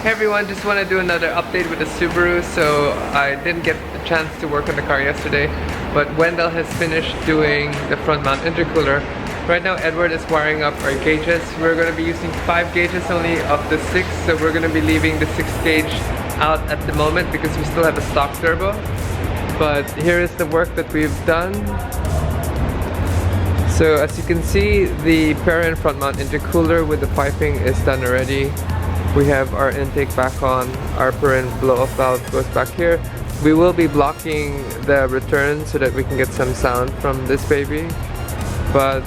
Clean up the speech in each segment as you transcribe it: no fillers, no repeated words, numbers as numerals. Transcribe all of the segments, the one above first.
Hey everyone, just want to do another update with the Subaru. So I didn't get the chance to work on the car yesterday, but Wendell has finished doing the front mount intercooler. Right now Edward is wiring up our gauges. We're going to be using 5 gauges only of the 6, so we're going to be leaving the 6 gauge out at the moment because we still have a stock turbo. But here is the work that we've done. So as you can see, the Perrin front mount intercooler with the piping is done already. We have our intake back on, our Perrin blow-off valve goes back here. We will be blocking the return so that we can get some sound from this baby. But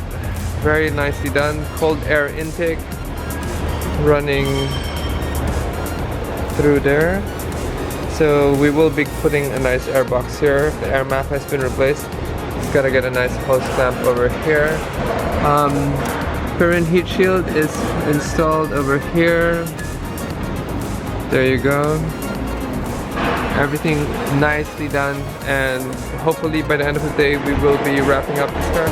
very nicely done. Cold air intake running through there. So we will be putting a nice air box here. The air map has been replaced. It's gotta get a nice hose clamp over here. Perrin heat shield is installed over here. There you go. Everything nicely done, and hopefully by the end of the day we will be wrapping up this car.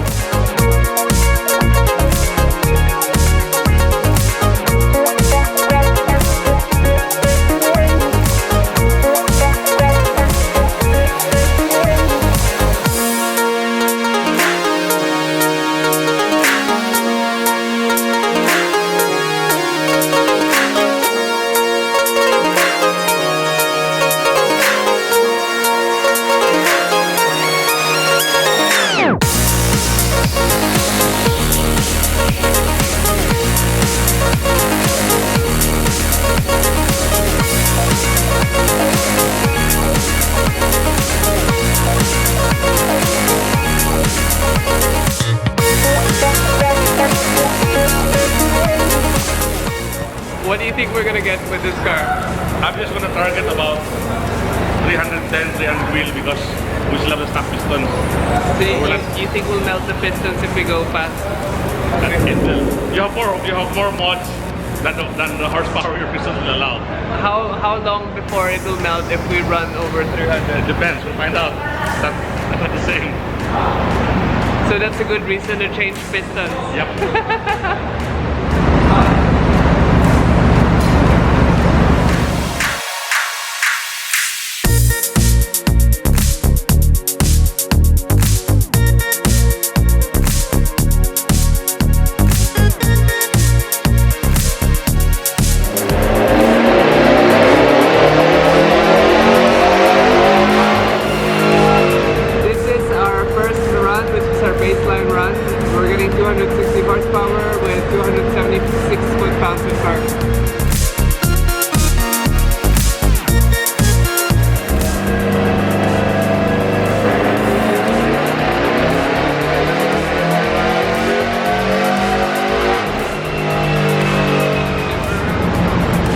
What do you think we're gonna get with this car? I'm just gonna target about 310, 300 wheel because we still have the stock pistons. So you think we'll melt the pistons if we go fast? It will. You have more mods than the horsepower your pistons will allow. How long before it will melt if we run over 300? It depends. We'll find out. That's not the same. So that's a good reason to change pistons. Yep. We're getting 260 horsepower with 276 foot-pounds of torque.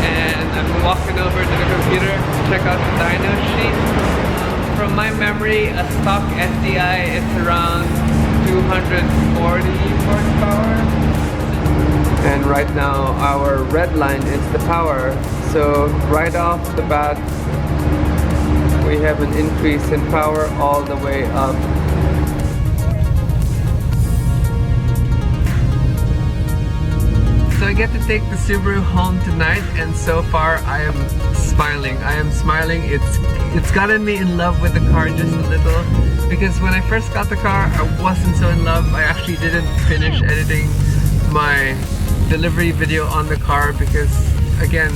And I'm walking over to the computer to check out the dyno sheet. From my memory, a stock STI is around 240 horsepower. And right now our red line is the power. So right off the bat we have an increase in power all the way up. So I get to take the Subaru home tonight, and so far I am smiling. It's gotten me in love with the car just a little, because when I first got the car I wasn't so in love. I actually didn't finish editing my delivery video on the car because again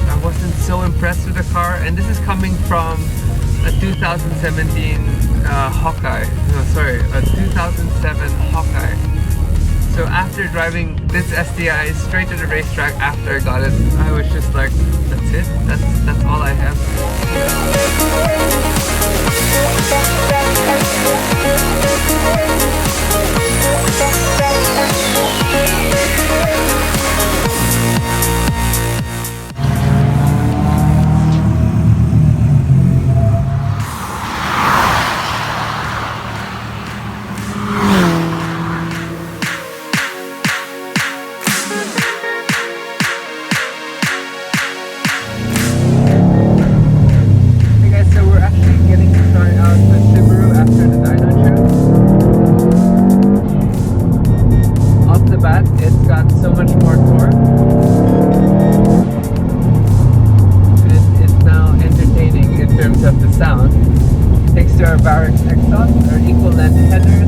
I wasn't so impressed with the car, and this is coming from a 2017 Hawkeye. No, sorry, a 2007 Hawkeye. So after driving this STI straight to the racetrack after I got it, I was just like, that's it? That's all I have? so much Subaru exhaust or equal length headers.